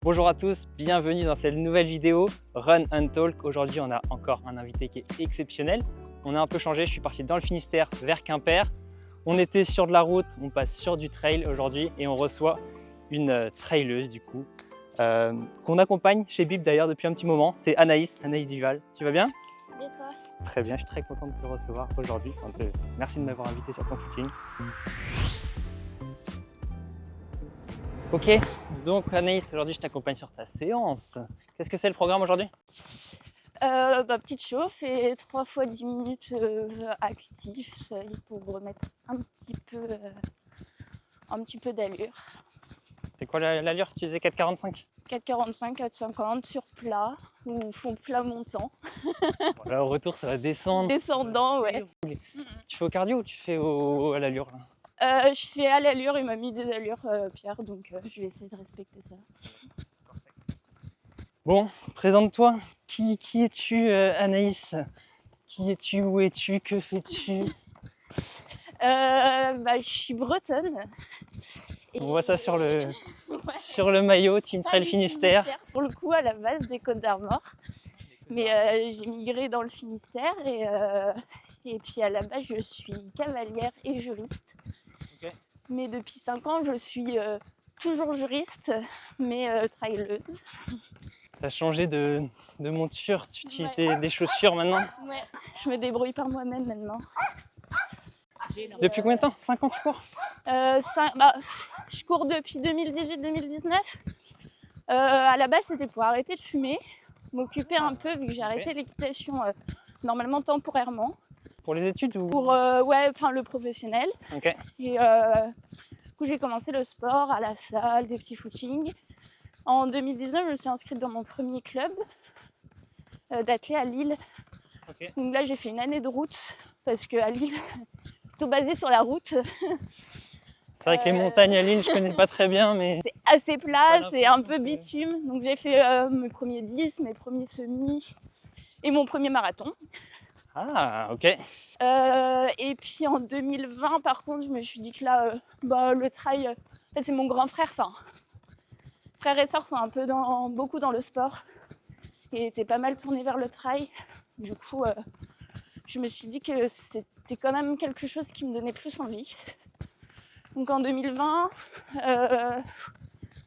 Bonjour à tous, bienvenue dans cette nouvelle vidéo Run and Talk. Aujourd'hui, on a encore un invité qui est exceptionnel. On a un peu changé, je suis parti dans le Finistère vers Quimper. On était sur de la route, on passe sur du trail aujourd'hui et on reçoit une traileuse du coup, qu'on accompagne chez Bib d'ailleurs depuis un petit moment. C'est Anaïs Duval. Tu vas bien? Et toi? Très bien, je suis très content de te recevoir aujourd'hui. Merci de m'avoir invité sur ton footing. Ok, donc Anaïs, aujourd'hui je t'accompagne sur ta séance. Qu'est-ce que c'est le programme aujourd'hui? Petite chauffe et 3 fois 10 minutes actif, seul, pour remettre un petit peu d'allure. C'est quoi l'allure? Tu disais 4,45? 4,45, 4,50 sur plat ou fond plat montant. Voilà, au retour ça va descendre. Descendant, ouais. Tu fais au cardio ou tu fais à l'allure là? Je fais à l'allure, il m'a mis des allures Pierre, donc je vais essayer de respecter ça. Bon, présente-toi. Qui es-tu Anaïs? Qui es-tu? Où es-tu? Que fais-tu? Je suis bretonne. On voit ça sur le maillot, Team Trail Finistère. Pour le coup, à la base des Côtes d'Armor. Mais j'ai migré dans le Finistère et puis à la base, je suis cavalière et juriste. Okay. Mais depuis 5 ans, je suis toujours juriste, mais traileuse. Tu as changé de monture, tu utilises des chaussures maintenant? Ouais, je me débrouille par moi-même maintenant. Depuis combien de temps? 5 ans tu cours? Je cours depuis 2018-2019. À la base, c'était pour arrêter de fumer, m'occuper un peu vu que j'ai arrêté l'équitation normalement temporairement. Pour les études ou? Pour le professionnel. Okay. Et du coup, j'ai commencé le sport à la salle, des petits footings. En 2019, je me suis inscrite dans mon premier club d'athlètes à Lille. Okay. Donc là, j'ai fait une année de route parce qu'à Lille, plutôt basé sur la route. C'est vrai que les montagnes à Lille, je connais pas très bien, mais c'est assez plat, c'est un peu bitume. Donc j'ai fait mes premiers 10, mes premiers semis et mon premier marathon. Ah, ok. Et puis en 2020, par contre, je me suis dit que là, le trail, en fait, c'est mon grand frère. Enfin, frères et sœurs sont un peu beaucoup dans le sport et étaient pas mal tournés vers le trail. Du coup, je me suis dit que c'était quand même quelque chose qui me donnait plus envie. Donc en 2020,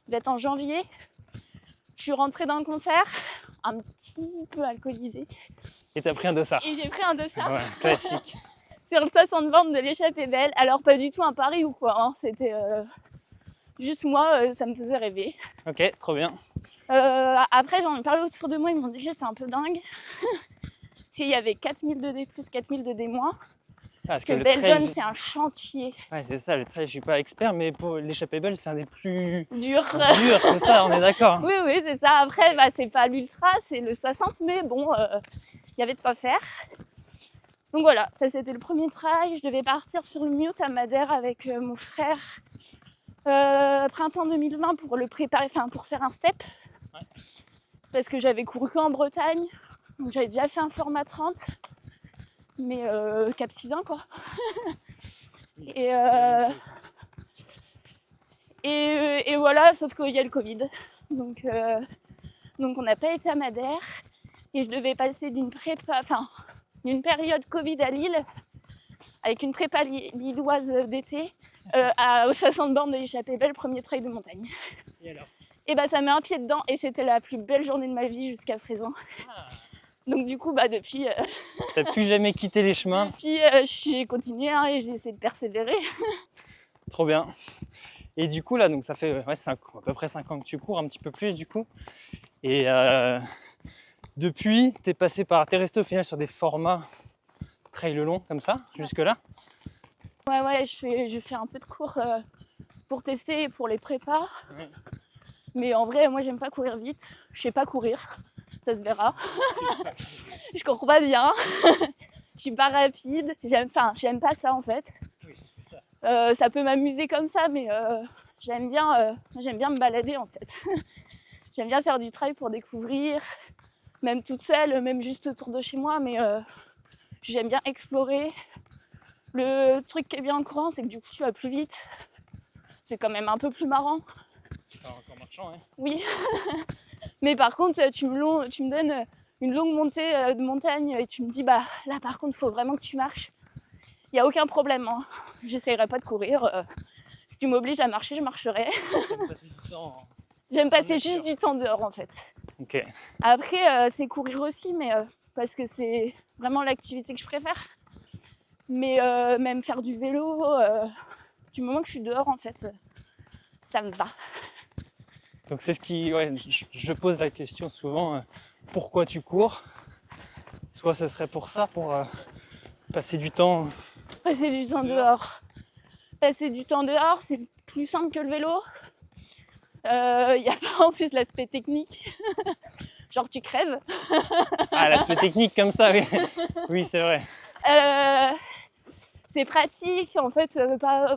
d'être en janvier, je suis rentrée d'un concert, un petit peu alcoolisée. Et t'as pris un dossard? Et j'ai pris un dossard. Ouais, classique. Sur le 60 bornes de l'Échappée Belle. Alors pas du tout un pari ou quoi, hein. C'était juste moi, ça me faisait rêver. Ok, trop bien. Après j'en ai parlé autour de moi, ils m'ont dit que j'étais un peu dingue. S'il y avait 4000 de D+, 4000 de D-. Parce que Beldon, c'est un chantier. Ouais, c'est ça, le trail, je suis pas expert, mais pour l'Échappée Belle, c'est un des plus durs, c'est ça, on est d'accord. Oui, c'est ça. Après, c'est pas l'ultra, c'est le 60, mais bon, il y avait de quoi faire. Donc voilà, ça c'était le premier trail. Je devais partir sur le Mute à Madère avec mon frère printemps 2020 pour le préparer, pour faire un step. Ouais. Parce que j'avais couru qu'en Bretagne, donc j'avais déjà fait un format 30. Mais cap 6 ans quoi. et voilà, sauf qu'il y a le Covid. Donc on n'a pas été à Madère. Et je devais passer d'une période Covid à Lille, avec une prépa lilloise d'été, aux 60 bornes de l'Échappée Belle, premier trail de montagne. Et alors? Et ça met un pied dedans et c'était la plus belle journée de ma vie jusqu'à présent. Ah. Donc du coup, depuis... T'as plus jamais quitté les chemins? Depuis, j'ai continué et j'ai essayé de persévérer. Trop bien. Et du coup, là, donc ça fait à peu près 5 ans que tu cours, un petit peu plus du coup. Et depuis, t'es resté au final sur des formats trail long comme ça, jusque-là? Ouais, je fais un peu de cours pour tester, pour les prépas. Ouais. Mais en vrai, moi, j'aime pas courir vite. Je sais pas courir. Ça se verra. Je comprends pas bien. Je suis pas rapide. J'aime pas ça en fait. Ça peut m'amuser comme ça, mais j'aime bien me balader en fait. J'aime bien faire du trail pour découvrir, même toute seule, même juste autour de chez moi, mais j'aime bien explorer. Le truc qui est bien en courant, c'est que du coup tu vas plus vite. C'est quand même un peu plus marrant. marchant, ouais. Oui. Mais par contre, tu me donnes une longue montée de montagne et tu me dis, bah là par contre, il faut vraiment que tu marches. Il n'y a aucun problème. Hein. J'essayerai pas de courir. Si tu m'obliges à marcher, je marcherai. J'aime passer juste du temps dehors en fait. Ok. Après, c'est courir aussi, mais parce que c'est vraiment l'activité que je préfère. Mais même faire du vélo, du moment que je suis dehors en fait, ça me va. Donc c'est ce qui, ouais, je pose la question souvent, pourquoi tu cours? Soit ce serait pour ça, pour passer du temps. Passer du temps dehors. Passer du temps dehors, c'est plus simple que le vélo. Il n'y a pas en plus l'aspect technique. Genre tu crèves. Ah, l'aspect technique comme ça, oui. Oui, c'est vrai. C'est pratique, en fait,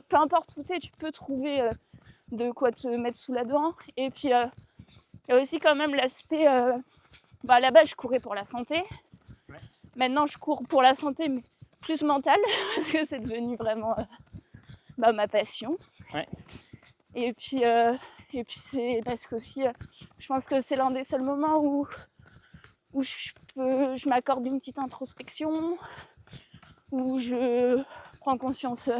peu importe où t'es, tu peux trouver de quoi te mettre sous la dent. Et puis, il y a aussi quand même l'aspect... à la base, je courais pour la santé. Ouais. Maintenant, je cours pour la santé, mais plus mentale, parce que c'est devenu vraiment ma passion. Ouais. Et puis c'est parce qu'aussi, je pense que c'est l'un des seuls moments où je m'accorde une petite introspection, où je prends conscience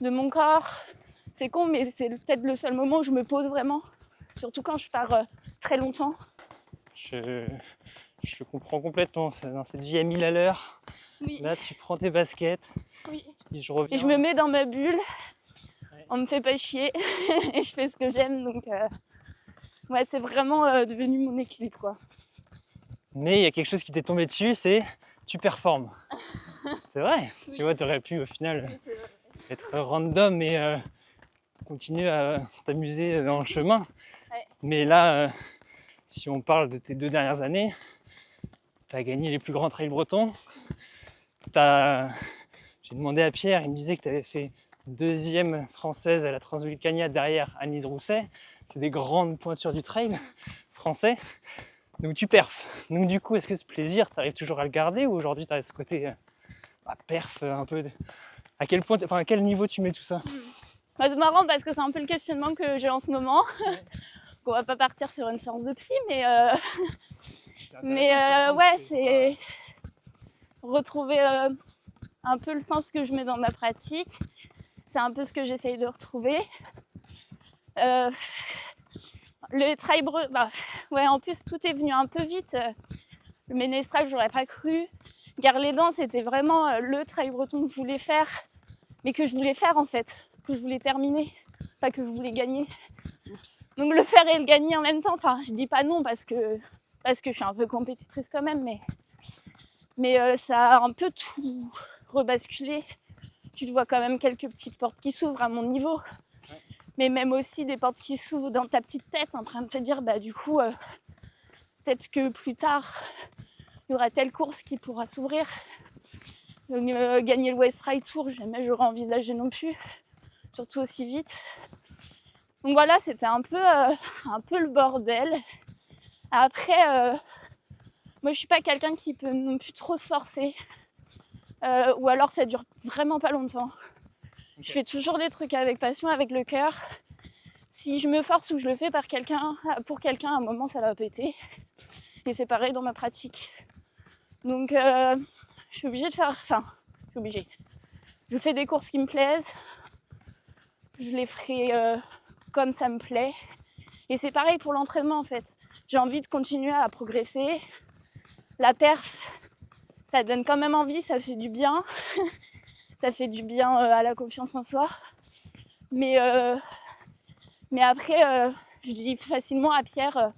de mon corps. C'est con, mais c'est peut-être le seul moment où je me pose vraiment, surtout quand je pars très longtemps. Je comprends complètement, dans cette vie à 1000 à l'heure. Oui. Là, tu prends tes baskets, Oui. tu dis je reviens. Et je me mets dans ma bulle, Ouais. on me fait pas chier, et je fais ce que j'aime, donc ouais, c'est vraiment devenu mon équilibre, quoi. Mais il y a quelque chose qui t'est tombé dessus, c'est tu performes. C'est vrai. Oui. Tu vois, tu aurais pu au final être random et continuer à t'amuser dans le chemin. Ouais. Mais là, si on parle de tes 2 dernières années, tu as gagné les plus grands trails bretons. J'ai demandé à Pierre, il me disait que tu avais fait 2e française à la Transvulcania derrière Anne-Lise Rousset. C'est des grandes pointures du trail français. Donc tu perfs. Donc du coup, est-ce que ce plaisir, tu arrives toujours à le garder ou aujourd'hui tu as ce côté perf un peu à quel point, à quel niveau tu mets tout ça? C'est marrant parce que c'est un peu le questionnement que j'ai en ce moment. Ouais. On va pas partir sur une séance de psy, mais ouais, c'est retrouver un peu le sens que je mets dans ma pratique. C'est un peu ce que j'essaye de retrouver. Le trail ouais, en plus tout est venu un peu vite. Le Ménestrel, j'aurais pas cru. Gare-les-Dents, c'était vraiment le trail breton que je voulais faire, mais que je voulais faire en fait, que je voulais terminer, pas que je voulais gagner. Oups. Donc le faire et le gagner en même temps, enfin je dis pas non parce que je suis un peu compétitrice quand même, mais ça a un peu tout rebasculé. Tu vois quand même quelques petites portes qui s'ouvrent à mon niveau. Mais même aussi des portes qui s'ouvrent dans ta petite tête en train de te dire du coup peut-être que plus tard il y aura telle course qui pourra s'ouvrir. Gagner le West Ride Tour, jamais j'aurais envisagé non plus, surtout aussi vite. Donc voilà, c'était un peu le bordel. Après, moi je suis pas quelqu'un qui peut non plus trop se forcer, ou alors ça dure vraiment pas longtemps. Okay. Je fais toujours les trucs avec passion, avec le cœur. Si je me force ou je le fais pour quelqu'un, à un moment ça va péter. Et c'est pareil dans ma pratique. Donc je suis obligée de faire... Je fais des courses qui me plaisent. Je les ferai comme ça me plaît. Et c'est pareil pour l'entraînement en fait. J'ai envie de continuer à progresser. La perf, ça donne quand même envie, ça fait du bien. Ça fait du bien à la confiance en soi. Mais après, je dis facilement à Pierre,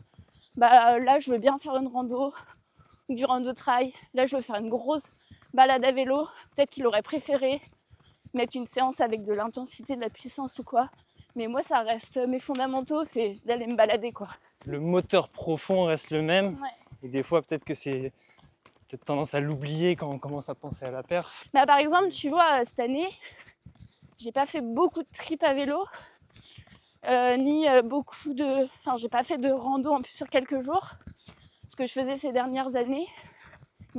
là je veux bien faire une rando, du rando trail. Là je veux faire une grosse balade à vélo. Peut-être qu'il aurait préféré mettre une séance avec de l'intensité, de la puissance ou quoi. Mais moi ça reste mes fondamentaux, c'est d'aller me balader quoi. Le moteur profond reste le même. Ouais. Et des fois peut-être que c'est tendance à l'oublier quand on commence à penser à la perf. Par exemple, tu vois, cette année, j'ai pas fait beaucoup de trips à vélo, ni beaucoup de... Enfin, j'ai pas fait de rando en plus sur quelques jours. Ce que je faisais ces dernières années,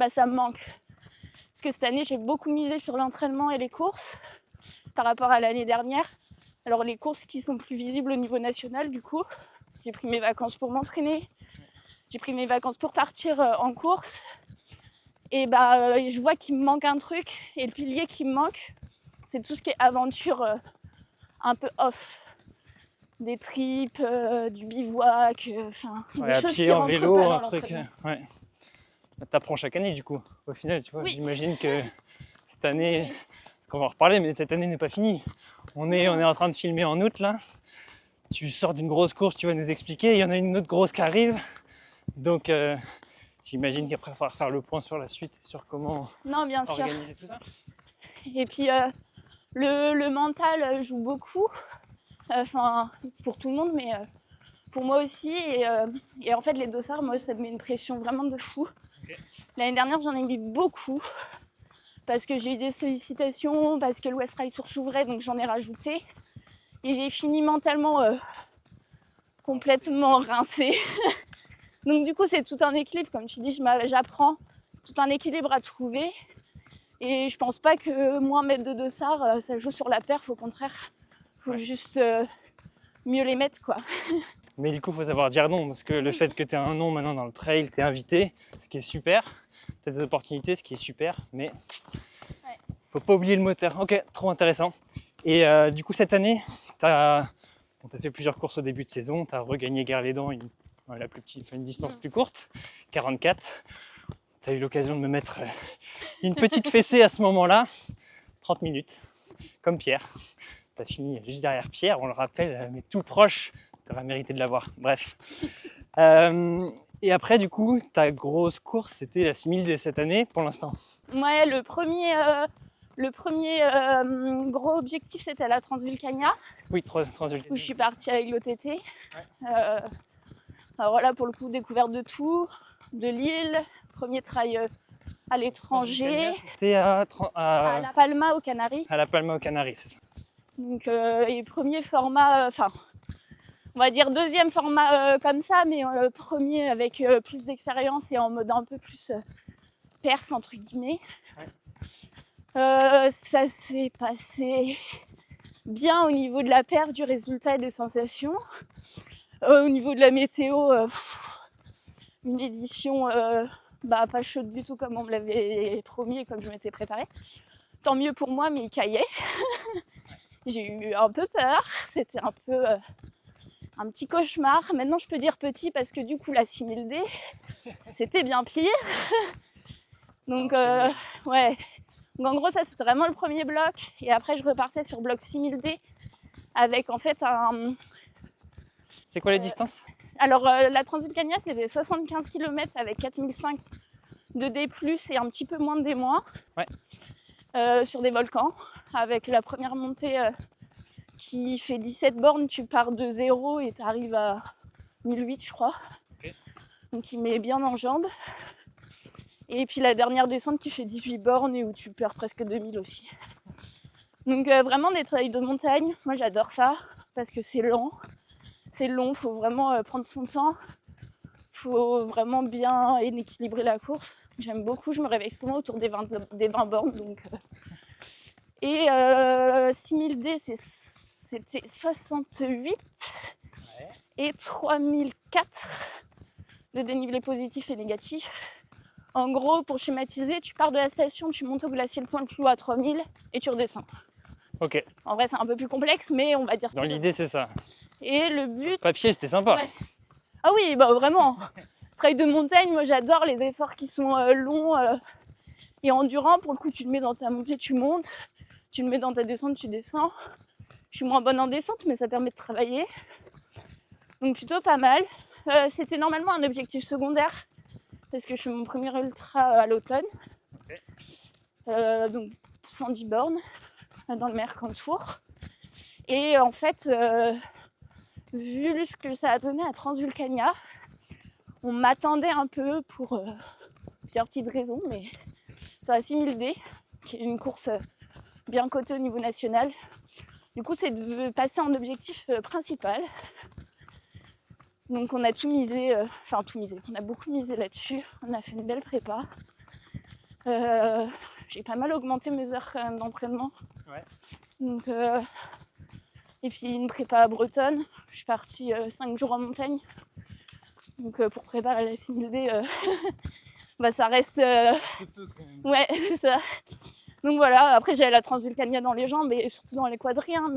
ça me manque. Parce que cette année, j'ai beaucoup misé sur l'entraînement et les courses par rapport à l'année dernière. Alors les courses qui sont plus visibles au niveau national, du coup. J'ai pris mes vacances pour m'entraîner. J'ai pris mes vacances pour partir en course. Et je vois qu'il me manque un truc. Et le pilier qui me manque, c'est tout ce qui est aventure un peu off. Des trips, du bivouac, des à choses pied, qui en rentrent vélo, pas dans un truc. l'entraînement. Ouais. T'apprends chaque année du coup, au final, tu vois. Oui. J'imagine que cette année, parce qu'on va en reparler, mais cette année n'est pas finie. On est en train de filmer en août là. Tu sors d'une grosse course, tu vas nous expliquer. Il y en a une autre grosse qui arrive. Donc j'imagine qu'après, il va falloir faire le point sur la suite, sur comment Non, bien sûr. organiser tout ça. Et puis le mental joue beaucoup. Pour tout le monde, mais pour moi aussi. Et en fait, les dossards, moi, ça me met une pression vraiment de fou. Okay. L'année dernière, j'en ai mis beaucoup parce que j'ai eu des sollicitations, parce que le West Ride Tour s'ouvrait, donc j'en ai rajouté. Et j'ai fini mentalement complètement rincée. Donc du coup, c'est tout un équilibre. Comme tu dis, j'apprends. C'est tout un équilibre à trouver. Et je pense pas que moins mettre de dossards, ça joue sur la perf. Au contraire, faut juste mieux les mettre, quoi. Mais du coup, il faut savoir dire non, parce que le fait que tu aies un nom maintenant dans le trail, tu es invité, ce qui est super. Tu as des opportunités, ce qui est super, mais faut pas oublier le moteur. Ok, trop intéressant. Et du coup, cette année, tu as fait plusieurs courses au début de saison, tu as regagné Guerre-les-Dents, une distance plus courte, 44. Tu as eu l'occasion de me mettre une petite fessée à ce moment-là, 30 minutes, comme Pierre. Tu as fini juste derrière Pierre, on le rappelle, mais tout proche. Tu aurais mérité de l'avoir. Bref. Et après, du coup, ta grosse course, c'était la 6000 cette année pour l'instant. Ouais, le premier gros objectif, c'était la Transvulcania. Oui, Transvulcania. Où je suis partie avec l'OTT. Ouais. Alors là, pour le coup, découverte de tout, de l'île, premier trail à l'étranger. C'était à La Palma aux Canaries. À La Palma aux Canaries, c'est ça. Donc, et premier format, on va dire deuxième format comme ça, mais premier avec plus d'expérience et en mode un peu plus perf, entre guillemets. Ouais. Ça s'est passé bien au niveau de la perf, du résultat et des sensations. Au niveau de la météo, une édition pas chaude du tout comme on me l'avait promis et comme je m'étais préparée. Tant mieux pour moi, mais il caillait. J'ai eu un peu peur, c'était un peu un petit cauchemar. Maintenant je peux dire petit parce que du coup la 6000D, c'était bien pire. Donc ouais. Donc en gros ça c'était vraiment le premier bloc. Et après je repartais sur bloc 6000D avec en fait un... C'est quoi les distances? Alors la Transvulcania c'était 75 km avec 4005 de D+, et un petit peu moins de D-. Ouais. Sur des volcans. Avec la première montée qui fait 17 bornes, tu pars de 0 et tu arrives à 1008 je crois. Okay. Donc il met bien en jambes. Et puis la dernière descente qui fait 18 bornes et où tu perds presque 2000 aussi. Donc vraiment des trails de montagne, moi j'adore ça parce que c'est lent, c'est long, il faut vraiment prendre son temps, il faut vraiment bien équilibrer la course. J'aime beaucoup, je me réveille souvent autour des 20 bornes. Donc, Et 6000D c'était 68 et 3004 de dénivelé positif et négatif. En gros, pour schématiser, tu pars de la station, tu montes au glacier le point le plus haut à 3000 et tu redescends. Ok. En vrai, c'est un peu plus complexe, mais on va dire... Dans l'idée, c'est ça. Et le but... Papier, c'était sympa. Ouais. Ah oui, bah vraiment. Trail de montagne, moi j'adore les efforts qui sont longs et endurants. Pour le coup, tu le mets dans ta montée, tu montes. Tu le mets dans ta descente, tu descends. Je suis moins bonne en descente, mais ça permet de travailler. Donc plutôt pas mal. C'était normalement un objectif secondaire parce que je fais mon premier ultra à l'automne. Okay. Donc 110 bornes dans le Mercantour. Et en fait, vu ce que ça a donné à Transvulcania, on m'attendait un peu pour plusieurs petites raisons, mais sur la 6000D, qui est une course bien cotée au niveau national. Du coup, c'est de passer en objectif principal. Donc on a tout misé, on a beaucoup misé là-dessus. On a fait une belle prépa. J'ai pas mal augmenté mes heures quand même d'entraînement. Ouais. Donc, Et puis une prépa bretonne. Je suis partie 5 jours en montagne. Donc pour préparer la 6000D, bah, ça reste... Ouais, c'est ça. Donc voilà, après j'avais la Transvulcania dans les jambes et surtout dans les quadris, hein,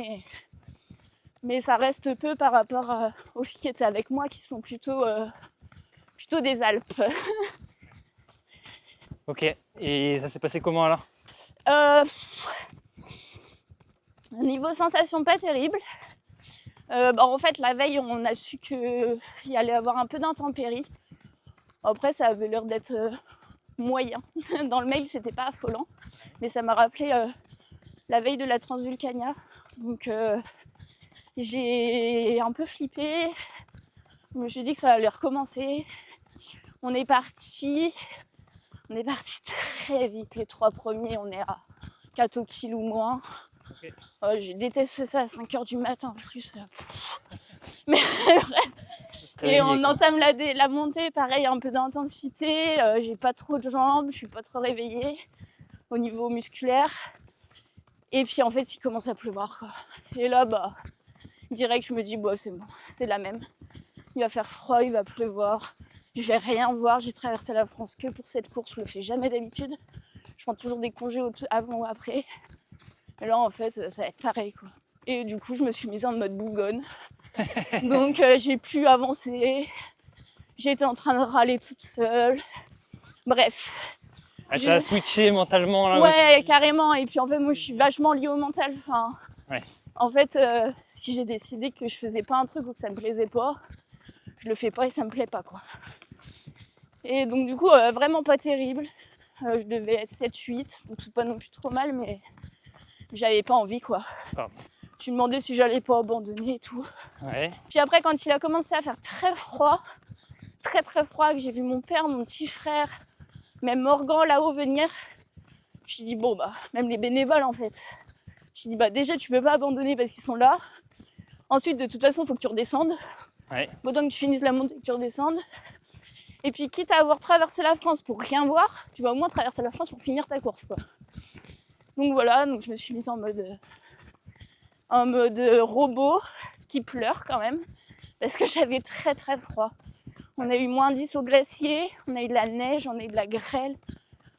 mais ça reste peu par rapport aux filles qui étaient avec moi qui sont plutôt des Alpes. Ok, et ça s'est passé comment alors? Niveau sensation, pas terrible. En fait, la veille, on a su qu'il y allait avoir un peu d'intempéries. Après, ça avait l'air d'être moyen. Dans le mail, c'était pas affolant, mais ça m'a rappelé la veille de la Transvulcania. Donc, j'ai un peu flippé. Je me suis dit que ça allait recommencer. On est parti très vite. Les 3 premiers, on est à 4 kilos ou moins. Okay. Je déteste ça à 5h du matin en plus. Mais bref. Et on entame la montée, pareil, un peu d'intensité. J'ai pas trop de jambes, je suis pas trop réveillée au niveau musculaire. Et puis en fait, il commence à pleuvoir, quoi. Et là, bah, direct, je me dis, bah, c'est bon, c'est la même. Il va faire froid, il va pleuvoir. Je vais rien voir. J'ai traversé la France que pour cette course. Je le fais jamais d'habitude. Je prends toujours des congés avant ou après. Et là, en fait, ça va être pareil, quoi. Et du coup, je me suis mise en mode bougonne. Donc, j'ai pu avancer. J'étais en train de râler toute seule. Bref. Ah, ça a switché mentalement là. Ouais, carrément. Et puis, en fait, moi, je suis vachement liée au mental. Enfin, ouais. En fait, si j'ai décidé que je faisais pas un truc ou que ça me plaisait pas, je le fais pas et ça me plaît pas, quoi. Et donc, du coup, vraiment pas terrible. Je devais être 7-8, donc c'est pas non plus trop mal, mais j'avais pas envie, quoi. Pardon. Je me demandais si j'allais pas abandonner et tout. Ouais. Puis après, quand il a commencé à faire très froid, que j'ai vu mon père, mon petit frère, même Morgan là-haut venir, je me suis dit, bon, bah, même les bénévoles en fait. Je me suis dit, bah, déjà, tu peux pas abandonner parce qu'ils sont là. Ensuite, de toute façon, il faut que tu redescendes. Ouais. Autant que tu finisses la montée, que tu redescendes. Et puis, quitte à avoir traversé la France pour rien voir, tu vas au moins traverser la France pour finir ta course, quoi. Donc voilà, donc je me suis mise en mode robot qui pleure quand même, parce que j'avais très très froid. On a eu -10 au glacier, on a eu de la neige, on a eu de la grêle.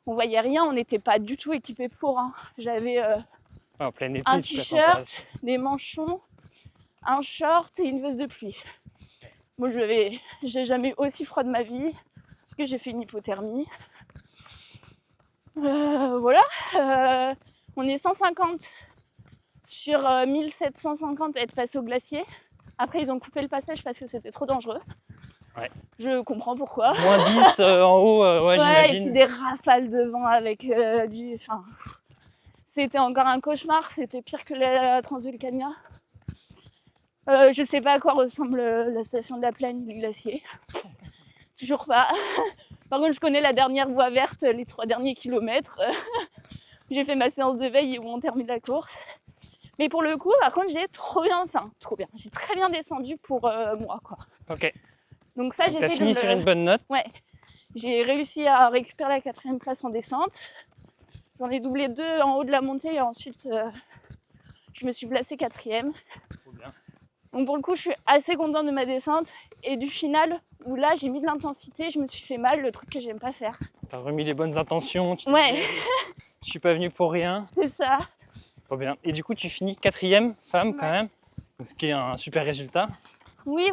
On voyait rien, on n'était pas du tout équipés pour. Hein. J'avais en plein été, un t-shirt, des manchons, un short et une veste de pluie. Moi, j'ai jamais eu aussi froid de ma vie, parce que j'ai fait une hypothermie. Voilà, on est 150 sur 1750 à être passé au glacier. Après, ils ont coupé le passage parce que c'était trop dangereux. Ouais. Je comprends pourquoi. -10 en haut, ouais, j'imagine. Et puis des rafales de vent avec du... Enfin, c'était encore un cauchemar, c'était pire que la Transvulcania. Je sais pas à quoi ressemble la station de la Plagne du glacier. Toujours pas. Par contre, je connais la dernière voie verte, les 3 derniers kilomètres. J'ai fait ma séance de veille où on termine la course. Mais pour le coup, par contre, j'ai j'ai très bien descendu pour moi, quoi. Ok. Donc ça, j'ai fini sur une bonne note. Ouais. J'ai réussi à récupérer la 4e place en descente. J'en ai doublé 2 en haut de la montée et ensuite, je me suis placée 4e. Trop bien. Donc pour le coup, je suis assez contente de ma descente et du final où là, j'ai mis de l'intensité, je me suis fait mal, le truc que j'aime pas faire. T'as remis les bonnes intentions. Ouais. Je suis pas venue pour rien. C'est ça. Trop bien. Et du coup, tu finis 4e femme quand même, ce qui est un super résultat. Oui.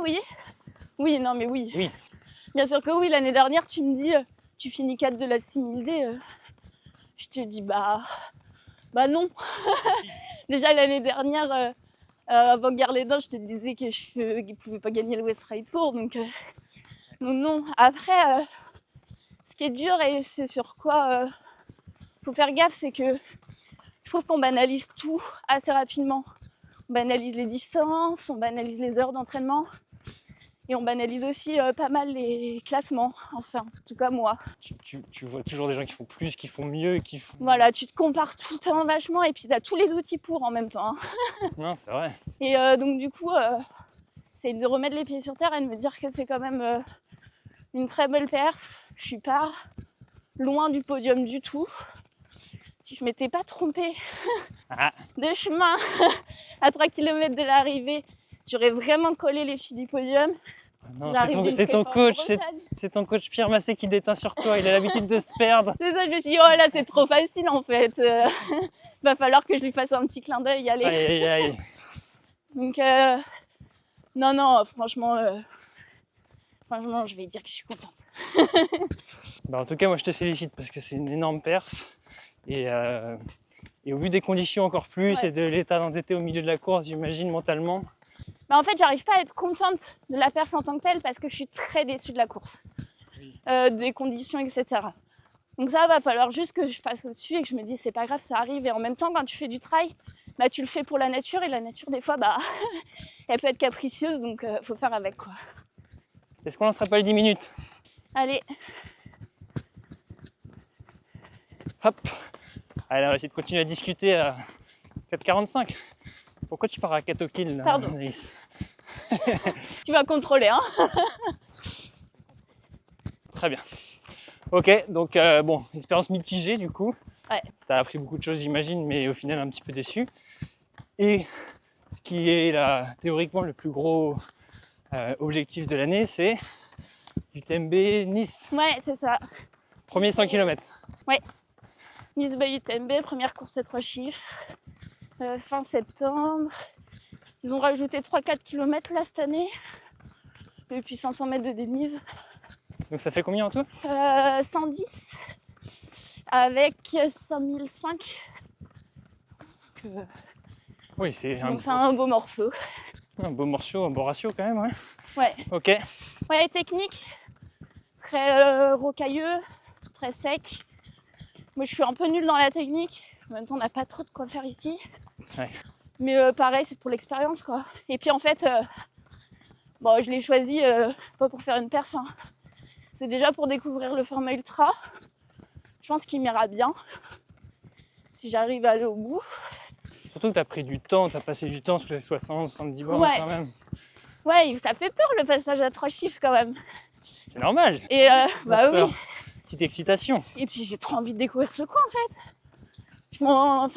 Oui, non mais oui. Oui. Bien sûr que oui, l'année dernière, tu me dis, tu finis 4 de la 6000D. Je te dis, bah non. Déjà l'année dernière, avant Guerre-les-Dents, je te disais que je ne pouvais pas gagner le West Ride Tour. Donc non. Après, ce qui est dur et c'est sur quoi faut faire gaffe, c'est que je trouve qu'on banalise tout assez rapidement. On banalise les distances, on banalise les heures d'entraînement. Et on banalise aussi pas mal les classements, enfin, en tout cas moi. Tu vois toujours des gens qui font plus, qui font mieux, qui font... Voilà, tu te compares tout le temps vachement et puis tu as tous les outils pour en même temps. Hein. Non, c'est vrai. Et donc du coup, c'est de remettre les pieds sur terre et de me dire que c'est quand même une très belle perf. Je suis pas loin du podium du tout. si je m'étais pas trompée Ah, de chemin à 3 km de l'arrivée, j'aurais vraiment collé les filles du podium. non, L'arrivée c'est ton prépa en coach, Bretagne. c'est ton coach Pierre Massé qui déteint sur toi. Il a l'habitude de se perdre. C'est ça, je me suis dit, oh là, c'est trop facile en fait. Va falloir que je lui fasse un petit clin d'œil, allez. Aïe, aïe, aïe. Donc, non, franchement, je vais dire que je suis contente. Bah, en tout cas, moi je te félicite parce que c'est une énorme perf. Et au vu des conditions encore plus, Ouais. et de l'état dans t'étais au milieu de la course, j'imagine mentalement. Bah, en fait, j'arrive pas à être contente de la perf en tant que telle parce que je suis très déçue de la course, des conditions, etc. Donc ça, va falloir juste que je passe au-dessus et que je me dise c'est pas grave, ça arrive. Et en même temps, quand tu fais du trail, bah, tu le fais pour la nature et la nature, des fois, bah, elle peut être capricieuse, donc faut faire avec quoi. Est-ce qu'on lancerait pas les 10 minutes? Allez, Hop. Allez, on va essayer de continuer à discuter à 4h45. Pourquoi tu pars à 4 au kill là, Pardon. Anaïs? tu vas contrôler, hein. Très bien. Ok, donc bon, expérience mitigée du coup. Ouais. Ça t'a appris beaucoup de choses, j'imagine, mais au final un petit peu déçu. Et ce qui est là, théoriquement le plus gros objectif de l'année, c'est UTMB Nice. Ouais, c'est ça. Premier 100 km. Nice Bay UTMB, première course à 3 chiffres, fin septembre. Ils ont rajouté 3-4 km là cette année, et puis 500 mètres de dénive. Donc ça fait combien en tout? 110 avec 5005. Oui, c'est Donc c'est un beau morceau. un beau morceau, un beau ratio quand même, ouais. Ouais. Ok. Ouais, technique, très rocailleux, très sec. Moi je suis un peu nulle dans la technique. En même temps on n'a pas trop de quoi faire ici. Ouais. Mais pareil, c'est pour l'expérience quoi. Et puis en fait, bon, je l'ai choisi pas pour faire une perf. Hein. C'est déjà pour découvrir le format ultra. Je pense qu'il m'ira bien si j'arrive à aller au bout. Surtout que tu as pris du temps, tu as passé du temps sur les 60, 70 bornes Ouais. quand même. Ouais, ça fait peur le passage à 3 chiffres quand même. C'est normal. Et bah Peur. oui. Petite excitation. Et puis j'ai trop envie de découvrir ce coin en fait.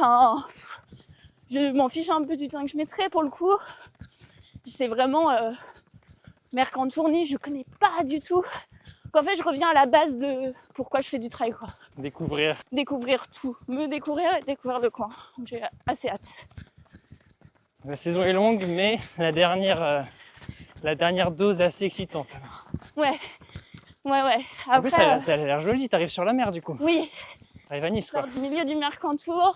Je m'en fiche un peu du temps que je mettrai pour le coup. C'est vraiment Mercantourny, je connais pas du tout. Donc en fait, je reviens à la base de pourquoi je fais du trail quoi. Découvrir. Découvrir tout, me découvrir et découvrir le coin. Donc j'ai assez hâte. La saison est longue, mais la dernière dose est assez excitante. Ouais. En plus, Après, ça a l'air joli, t'arrives sur la mer du coup. oui, T'arrives à Nice je quoi. sors du milieu du Mercantour,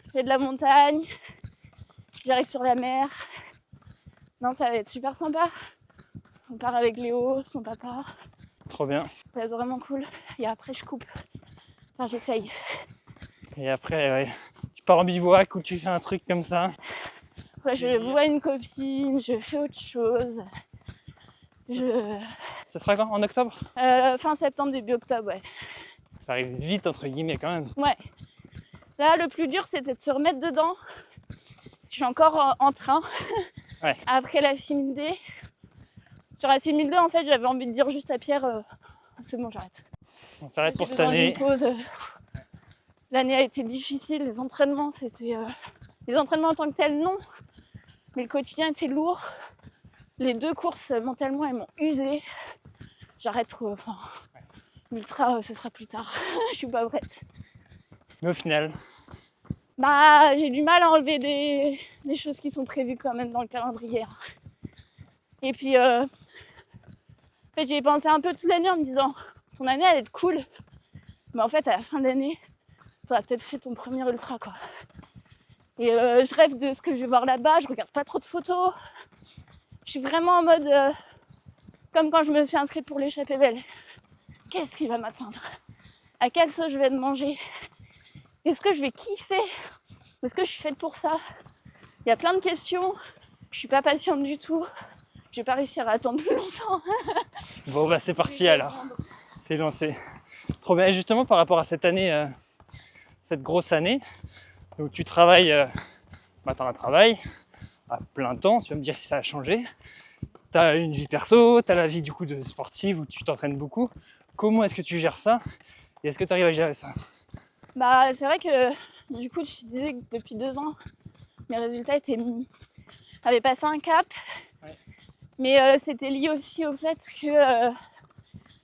je fais de la montagne, j'arrive sur la mer. Non, ça va être super sympa. On part avec Léo, son papa. Trop bien. Ça va être vraiment cool. Et après, je coupe. Enfin, j'essaye. Et après, ouais, tu pars en bivouac ou tu fais un truc comme ça. Après, je vois une copine, je fais autre chose. Ce sera quand? En octobre? Fin septembre, début octobre, ouais. Ça arrive vite entre guillemets quand même. Ouais. Là, le plus dur, c'était de se remettre dedans. Je suis encore en train. Ouais. Après la 6000D. Sur la 6002, en fait, j'avais envie de dire juste à Pierre, c'est bon, j'arrête. On s'arrête J'ai pour cette besoin année. d'une pause. L'année a été difficile, les entraînements, c'était... Les entraînements en tant que tels, non. Mais le quotidien était lourd. Les 2 courses, mentalement, elles m'ont usée. J'arrête trop. Enfin, l'ultra, ce sera plus tard. Je suis pas prête. Mais au final, Bah, j'ai du mal à enlever des choses qui sont prévues quand même dans le calendrier. Et puis, en fait, j'y ai pensé un peu toute l'année en me disant, ton année, elle est cool. Mais en fait, à la fin de l'année, tu auras peut-être fait ton premier ultra, quoi. Et je rêve de ce que je vais voir là-bas. Je regarde pas trop de photos. Je suis vraiment en mode, comme quand je me suis inscrite pour l'échappée belle. Qu'est-ce qui va m'attendre? À quelle sauce je vais me manger? Est-ce que je vais kiffer? Est-ce que je suis faite pour ça? Il y a plein de questions. Je suis pas patiente du tout. Je vais pas réussir à attendre plus longtemps. bon bah c'est parti alors. C'est lancé. Trop bien. Et justement par rapport à cette année, cette grosse année, où tu travailles, t'en as travail à plein temps, tu vas me dire si ça a changé. Tu as une vie perso, tu as la vie du coup de sportive où tu t'entraînes beaucoup. Comment est-ce que tu gères ça? Et est-ce que tu arrives à gérer ça? Bah, c'est vrai que du coup, je disais que depuis 2 ans, mes résultats avaient passé un cap. Ouais. Mais c'était lié aussi au fait que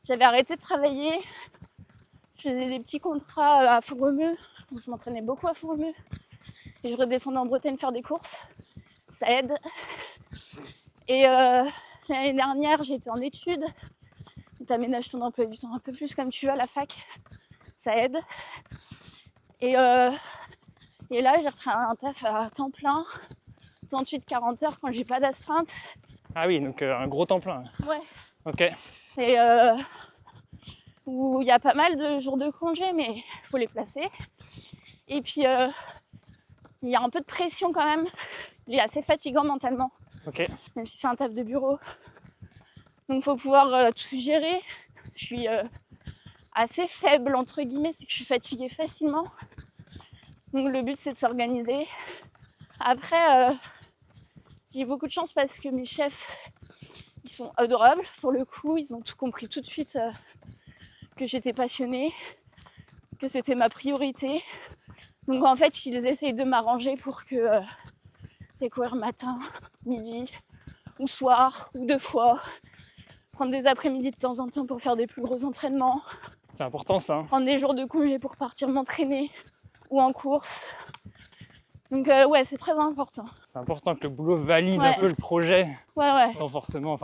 j'avais arrêté de travailler. Je faisais des petits contrats à Fourremeux, donc je m'entraînais beaucoup à Fourremeux. Et je redescendais en Bretagne faire des courses. Ça aide. Et l'année dernière, j'étais en études. T'aménages ton emploi du temps un peu plus comme tu veux à la fac. Ça aide. Et là, j'ai repris un taf à temps plein, 38-40 heures quand j'ai pas d'astreinte. Ah oui, donc un gros temps plein. Ouais. Ok. Et où il y a pas mal de jours de congé, mais il faut les placer. Et puis, il y a un peu de pression quand même. Il est assez fatigant mentalement, Ok. même si c'est un taf de bureau. Donc, il faut pouvoir tout gérer. Je suis assez faible, entre guillemets, c'est que je suis fatiguée facilement. Donc, le but, c'est de s'organiser. Après, j'ai beaucoup de chance parce que mes chefs, ils sont adorables. Pour le coup, ils ont tout compris tout de suite que j'étais passionnée, que c'était ma priorité. Donc en fait, ils essayent de m'arranger pour que c'est courir matin, midi ou soir ou 2 fois. Prendre des après-midi de temps en temps pour faire des plus gros entraînements. C'est important ça. Hein. Prendre des jours de congé pour partir m'entraîner ou en course. Donc ouais, c'est très important. C'est important que le boulot valide un peu le projet. Ouais. Sans forcément,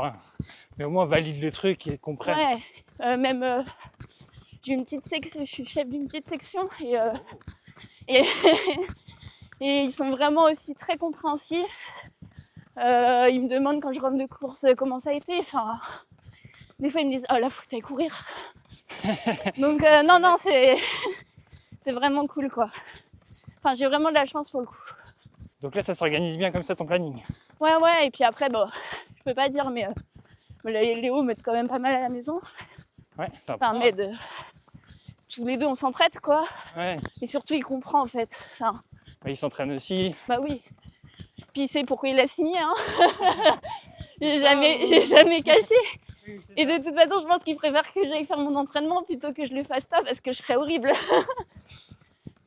mais au moins valide le truc et comprenne. Ouais, même j'ai une petite section, je suis chef d'une petite section et et ils sont vraiment aussi très compréhensifs. Ils me demandent quand je rentre de course comment ça a été. Enfin, des fois ils me disent oh là faut que t'ailles courir. Donc non c'est vraiment cool quoi. Enfin j'ai vraiment de la chance pour le coup. Donc là ça s'organise bien comme ça ton planning. Ouais et puis après bon je peux pas dire mais Léo m'aide quand même pas mal à la maison. Ouais, ça enfin m'aide. Tous les deux on s'entraide quoi. Ouais. Et surtout il comprend en fait. Enfin, il s'entraîne aussi. Bah oui. Puis il sait pourquoi il a signé hein. j'ai jamais caché. Et de toute façon je pense qu'il préfère que j'aille faire mon entraînement plutôt que je le fasse pas parce que je serais horrible.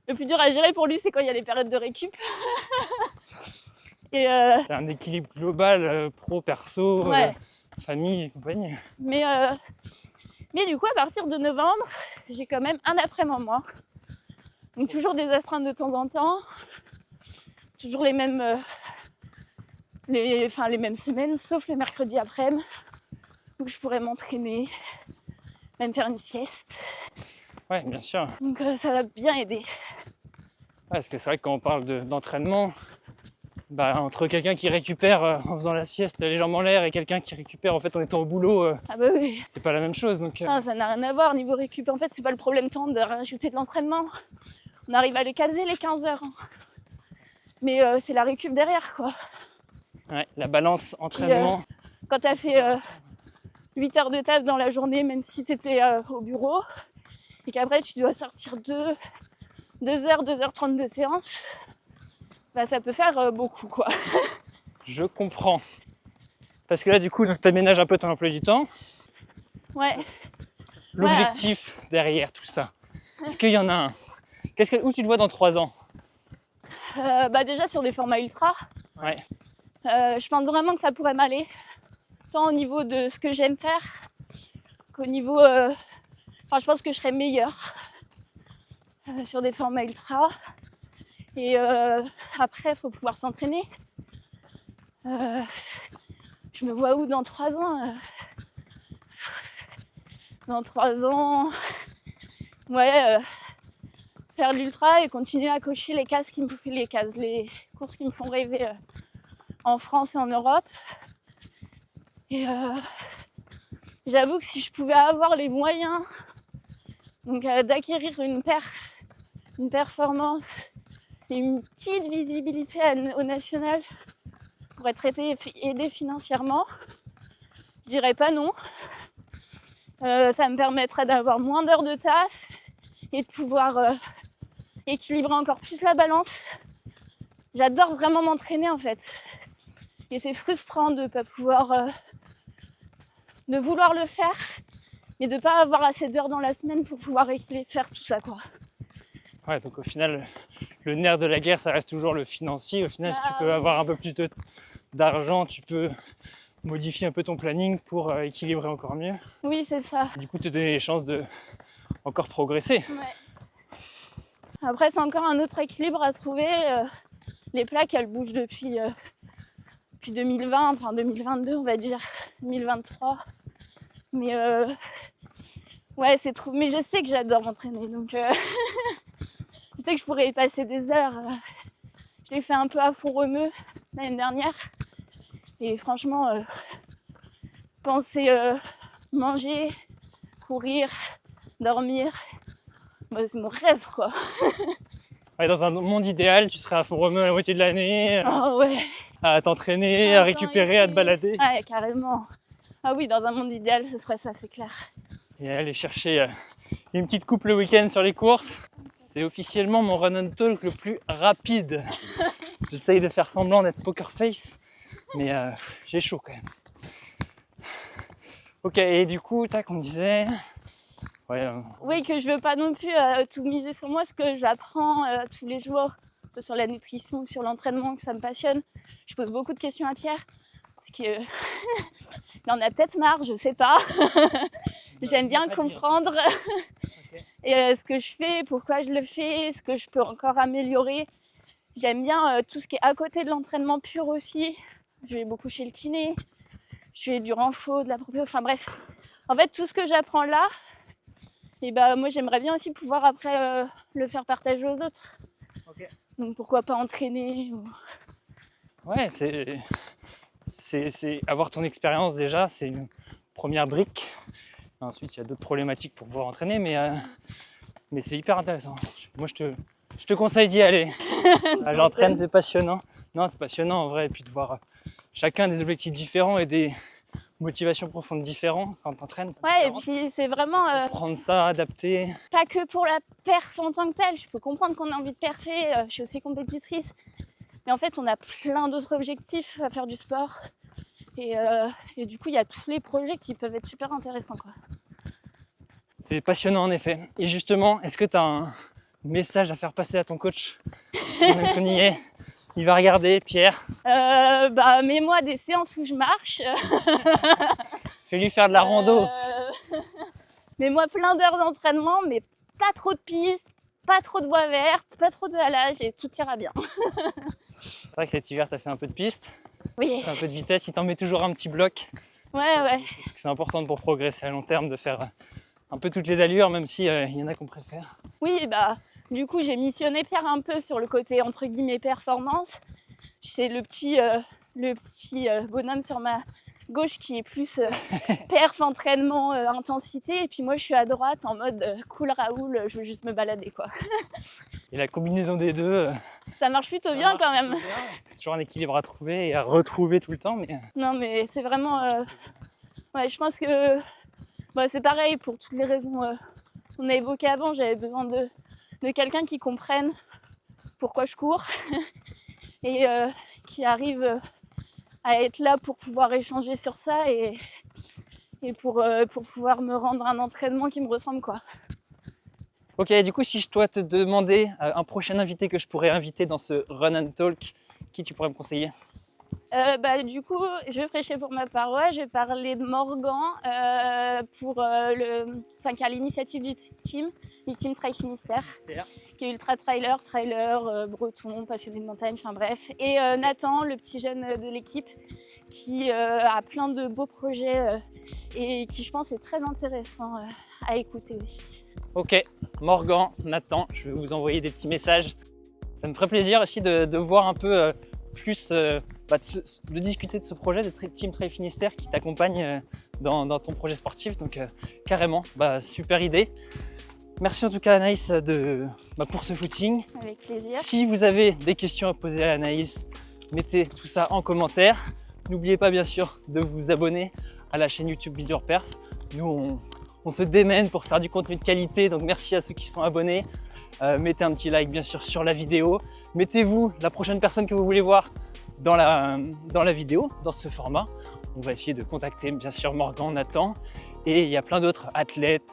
Le plus dur à gérer pour lui c'est quand il y a les périodes de récup. Et c'est un équilibre global, pro, perso, ouais. Famille et compagnie. Mais du coup à partir de novembre j'ai quand même un après-midi en moi. Donc toujours des astreintes de temps en temps. Toujours les mêmes les mêmes semaines sauf le mercredi après-midi où je pourrais m'entraîner, même faire une sieste. Ouais, bien sûr. Donc ça va bien aider. Ouais, parce que c'est vrai que quand on parle d'entraînement, entre quelqu'un qui récupère en faisant la sieste les jambes en l'air et quelqu'un qui récupère en fait en étant au boulot, ah bah oui. C'est pas la même chose. Donc, non, ça n'a rien à voir niveau récup. En fait, c'est pas le problème tant de rajouter de l'entraînement. On arrive à les caser les 15 heures. Hein. Mais c'est la récup derrière quoi. Ouais, la balance entraînement. Puis, quand t'as fait 8 heures de taf dans la journée, même si t'étais au bureau, et qu'après tu dois sortir 2h30 de séance, ça peut faire beaucoup quoi. Je comprends. Parce que là du coup t'aménages un peu ton emploi du temps. Ouais. L'objectif derrière tout ça, est-ce qu'il y en a un? Où tu te vois dans 3 ans? Déjà sur des formats ultra. Ouais. Je pense vraiment que ça pourrait m'aller. Tant au niveau de ce que j'aime faire qu'au niveau... je pense que je serais meilleure sur des formats ultra. Et après, il faut pouvoir s'entraîner. Je me vois où dans 3 ans Dans 3 ans, faire l'ultra et continuer à cocher les courses qui me font rêver en France et en Europe. Et j'avoue que si je pouvais avoir les moyens d'acquérir une performance et une petite visibilité au national pour être aidée financièrement, je dirais pas non. Ça me permettrait d'avoir moins d'heures de taf et de pouvoir équilibrer encore plus la balance. J'adore vraiment m'entraîner en fait. Et c'est frustrant de ne pas pouvoir... de vouloir le faire, mais de ne pas avoir assez d'heures dans la semaine pour pouvoir faire tout ça quoi. Ouais, donc au final, le nerf de la guerre, ça reste toujours le financier. Au final, si tu peux avoir un peu plus d'argent, tu peux modifier un peu ton planning pour équilibrer encore mieux. Oui, c'est ça. Du coup, te donner les chances de encore progresser. Ouais. Après, c'est encore un autre équilibre à se trouver. Les plaques, elles bougent depuis 2020, enfin 2022, on va dire, 2023. Mais ouais, c'est trop. Mais je sais que j'adore m'entraîner, donc je sais que je pourrais y passer des heures. Je l'ai fait un peu à fond remue l'année dernière. Et franchement, penser manger, courir, dormir, bah, c'est mon rêve, quoi. Ouais, dans un monde idéal, tu serais à fond remue à la moitié de l'année, Oh ouais. à t'entraîner, à récupérer, à te balader. Ouais, carrément. Ah oui, dans un monde idéal, ce serait ça, c'est clair. Et aller chercher une petite coupe le week-end sur les courses. C'est officiellement mon run and talk le plus rapide. J'essaye de faire semblant d'être poker face, mais j'ai chaud quand même. Ok, et du coup, tac, on disait... Ouais, Oui, que je veux pas non plus tout miser sur moi, ce que j'apprends tous les jours, que ce soit sur la nutrition ou sur l'entraînement, que ça me passionne. Je pose beaucoup de questions à Pierre, parce que il en a peut-être marre, je sais pas. J'aime bien comprendre et, ce que je fais, pourquoi je le fais, ce que je peux encore améliorer. J'aime bien tout ce qui est à côté de l'entraînement pur aussi. Je vais beaucoup chez le kiné, je fais du renfo, de la proprio, enfin bref. En fait, tout ce que j'apprends là, et bah, moi j'aimerais bien aussi pouvoir après le faire partager aux autres. Okay. Donc pourquoi pas entraîner ou... Ouais, c'est avoir ton expérience déjà, c'est une première brique. Ensuite, il y a d'autres problématiques pour pouvoir entraîner, mais c'est hyper intéressant. Moi, je te conseille d'y aller. J'entraîne, c'est passionnant. Non, c'est passionnant en vrai, et puis de voir chacun des objectifs différents et des motivations profondes différentes quand tu entraînes. Ouais, et puis c'est vraiment... prendre ça, adapter. Pas que pour la perf en tant que telle. Je peux comprendre qu'on a envie de perfer, je suis aussi compétitrice. Mais en fait, on a plein d'autres objectifs à faire du sport. Et du coup, il y a tous les projets qui peuvent être super intéressants, quoi. C'est passionnant en effet. Et justement, est-ce que tu as un message à faire passer à ton coach? On y est. Il va regarder, Pierre. Bah, mets-moi des séances où je marche. Fais-lui faire de la rando. Mets-moi plein d'heures d'entraînement, mais pas trop de pistes, pas trop de voies vertes, pas trop de halage et tout ira bien. C'est vrai que cet hiver, tu as fait un peu de piste, Oui. un peu de vitesse. Il t'en met toujours un petit bloc. Ouais. C'est important pour progresser à long terme de faire un peu toutes les allures, même si il y en a qu'on préfère. Oui, bah, du coup, j'ai missionné Pierre un peu sur le côté entre guillemets performance. C'est le petit bonhomme sur ma gauche qui est plus perf, entraînement, intensité. Et puis moi, je suis à droite en mode cool Raoul, je veux juste me balader, quoi. Et la combinaison des deux, ça marche plutôt bien quand même. C'est toujours un équilibre à trouver et à retrouver tout le temps. Mais... Non, mais c'est vraiment... Ouais, je pense que bah, c'est pareil pour toutes les raisons qu'on a évoquées avant. J'avais besoin de quelqu'un qui comprenne pourquoi je cours et qui arrive à être là pour pouvoir échanger sur ça et pour pouvoir me rendre un entraînement qui me ressemble, quoi. Ok, du coup, si je dois te demander un prochain invité que je pourrais inviter dans ce Run and Talk, qui tu pourrais me conseiller? Bah, du coup, je vais prêcher pour ma paroisse. Je vais parler de Morgan qui a l'initiative du team Trail Finistère, qui est ultra trailer, breton, passionné de montagne, enfin bref. Et Nathan, le petit jeune de l'équipe, qui a plein de beaux projets et qui, je pense, est très intéressant à écouter aussi. Ok, Morgan, Nathan, je vais vous envoyer des petits messages. Ça me ferait plaisir aussi de voir un peu plus, de discuter de ce projet de Team Trail Finistère qui t'accompagne dans ton projet sportif. Donc carrément, super idée. Merci en tout cas Anaïs pour ce footing. Avec plaisir. Si vous avez des questions à poser à Anaïs, mettez tout ça en commentaire. N'oubliez pas bien sûr de vous abonner à la chaîne YouTube Build Your Perf. Nous on se démène pour faire du contenu de qualité, donc merci à ceux qui sont abonnés. Mettez un petit like bien sûr sur la vidéo. Mettez-vous la prochaine personne que vous voulez voir dans la vidéo, dans ce format. On va essayer de contacter bien sûr Morgan, Nathan, et il y a plein d'autres athlètes,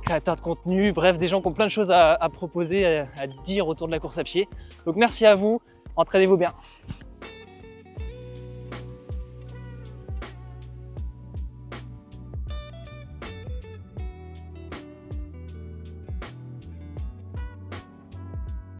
créateurs de contenu, bref, des gens qui ont plein de choses à proposer, à dire autour de la course à pied. Donc merci à vous, entraînez-vous bien.